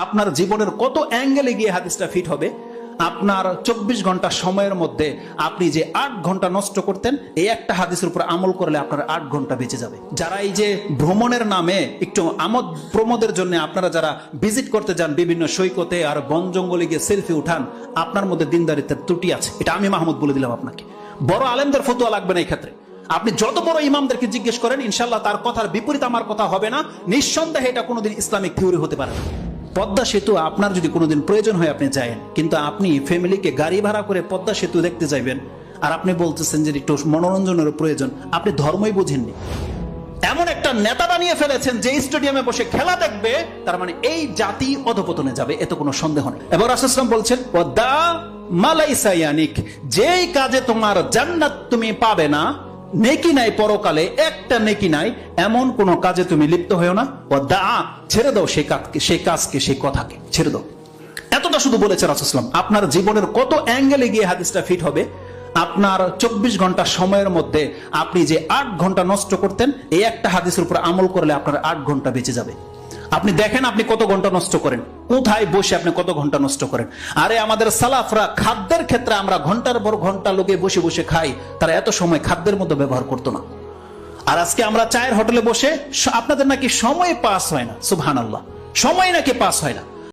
আপনার জীবনের কত অ্যাঙ্গেলে গিয়ে হাদিসটা ফিট হবে। আপনার 24 ঘন্টা সময়ের মধ্যে আপনি যে 8 ঘন্টা নষ্ট করতেন, এই একটা হাদিসের উপর আমল করলে আপনার 8 ঘন্টা বেঁচে যাবে। যারা এই যে ভ্রমণের নামে একটু আমোদ প্রমোদের জন্য আপনারা যারা ভিজিট করতে যান বিভিন্ন সৈকতে আর বন জঙ্গলে গিয়ে সেলফি উঠান, আপনার মধ্যে দিনদারিত্বের ত্রুটি আছে। এটা আমি মাহমুদ বলে দিলাম আপনাকে। বড় আলেমদের ফতোয়া লাগবে না এই ক্ষেত্রে। আপনি যত বড় ইমামদেরকে জিজ্ঞেস করেন, ইনশাল্লাহ তার কথার বিপরীত আমার কথা হবে না। নিঃসন্দেহে এটা কোনোদিন ইসলামিক থিওরি হতে পারে না। পদ্মা সেতু আপনার যদি কোনোদিন প্রয়োজন হয় আপনি যায়েন, কিন্তু আপনি ফ্যামিলিকে গাড়ি ভাড়া করে পদ্মা সেতু দেখতে যাইবেন আর আপনি বলতেছেন যে একটু মনোরঞ্জনের প্রয়োজন। আপনি ধর্মই বুঝেননি। এমন একটা নেতা বানিয়ে ফেলেছেন যে স্টেডিয়ামে বসে খেলা দেখবে, তার মানে এই জাতি অধপতনে যাবে, এত কোনো সন্দেহ নেই। এবার রাসূল সাল্লাল্লাহু আলাইহি ওয়াসাল্লাম বলছেন, ওয়াদা মালাইসা ইয়ানিক, যেই কাজে তোমার জান্নাত তুমি পাবে না, নেকি নাই পরকালে, একটা নেকি নাই, এমন কোন কাজে তুমি লিপ্ত হয়েও না। ওয়াদা, ছেড়ে দাও সেই কাজকে সেই কথাকে ছেড়ে দাও। এতটা শুধু বলেছে রাসূল সাল্লাল্লাহু আলাইহি ওয়াসাল্লাম। আপনার জীবনের কত অ্যাঙ্গেলে গিয়ে হাদিসটা ফিট হবে। আপনার 24 ঘন্টা সময়ের মধ্যে আপনি যে 8 ঘন্টা নষ্ট করতেন, এই একটা হাদিসের উপর আমল করলে আপনার 8 ঘন্টা বেঁচে যাবে। আপনি দেখেন আপনি কত ঘন্টা নষ্ট করেন, কোথায় বসে আপনি কত ঘন্টা নষ্ট করেন। আরে আমাদের সালাফরা খাদ্যের ক্ষেত্রে আমরা ঘন্টার পর ঘন্টা লোকে বসে বসে খাই, তারা এত সময় খাদ্যের মধ্যে ব্যবহার করতো না। আর আজকে আমরা চায়ের হোটেলে বসে, আপনাদের নাকি সময় পাস হয় না। সুবহানাল্লাহ, সময় নাকি পাস হয় না।